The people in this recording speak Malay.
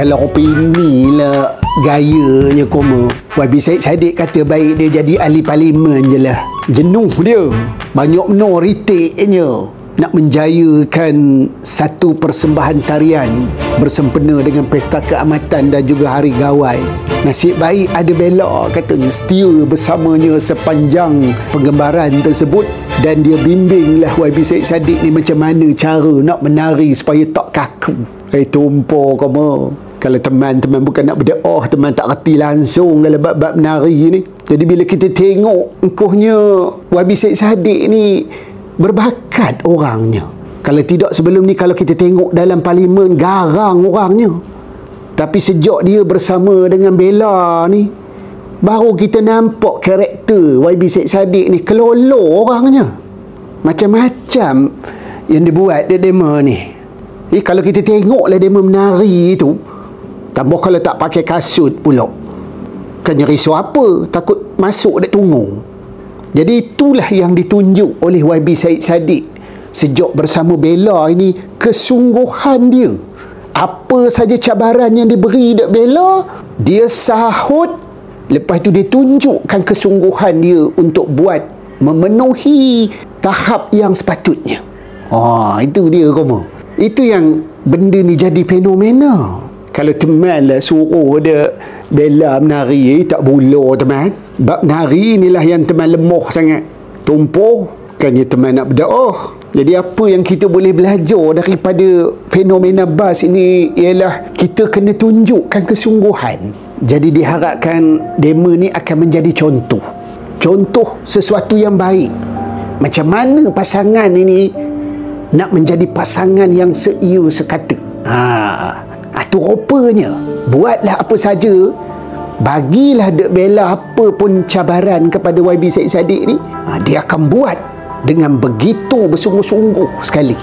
Kalau opini lah gayanya Koma. YB Syed Saddiq kata baik dia jadi ahli parlimen je lah. Jenuh dia. Banyak benar ritiknya nak menjayakan satu persembahan tarian bersempena dengan Pesta Keamatan dan juga Hari Gawai. Nasib baik ada Bella katanya setia bersamanya sepanjang penggembaran tersebut, dan dia bimbinglah YB Syed Saddiq ni macam mana cara nak menari supaya tak kaku. Tumpah Koma. Kalau teman-teman bukan nak berdoa, teman tak reti langsung dalam bab-bab menari ni. Jadi bila kita tengok engkaunya YB Syed Saddiq ni berbakat orangnya. Kalau tidak sebelum ni kalau kita tengok dalam parlimen garang orangnya. Tapi sejak dia bersama dengan Bella ni, baru kita nampak karakter YB Syed Saddiq ni kelolo orangnya. Macam-macam yang dibuat dia demo ni. Kalau kita tengoklah demo menari tu, tambah kalau tak pakai kasut pula, kan risau apa, takut masuk dek tunggu. Jadi itulah yang ditunjuk oleh YB Syed Saddiq sejak bersama Bella ini, kesungguhan dia. Apa saja cabaran yang diberi dek Bella, dia sahut. Lepas tu dia tunjukkan kesungguhan dia untuk buat memenuhi tahap yang sepatutnya. Itu dia Koma. Itu yang benda ni jadi fenomena. Kalau teman lah suruh dia Bella menari, tak bula teman. Bab menari inilah yang teman lemah sangat. Tumpuh, bukannya teman nak berdoa. Jadi apa yang kita boleh belajar daripada fenomena bas ini ialah kita kena tunjukkan kesungguhan. Jadi diharapkan demo ni akan menjadi contoh. Contoh sesuatu yang baik. Macam mana pasangan ini nak menjadi pasangan yang seia sekata. Itu rupanya buatlah apa saja, bagilah Dek Bella apa pun cabaran kepada YB Syed Saddiq ni, dia akan buat dengan begitu bersungguh-sungguh sekali.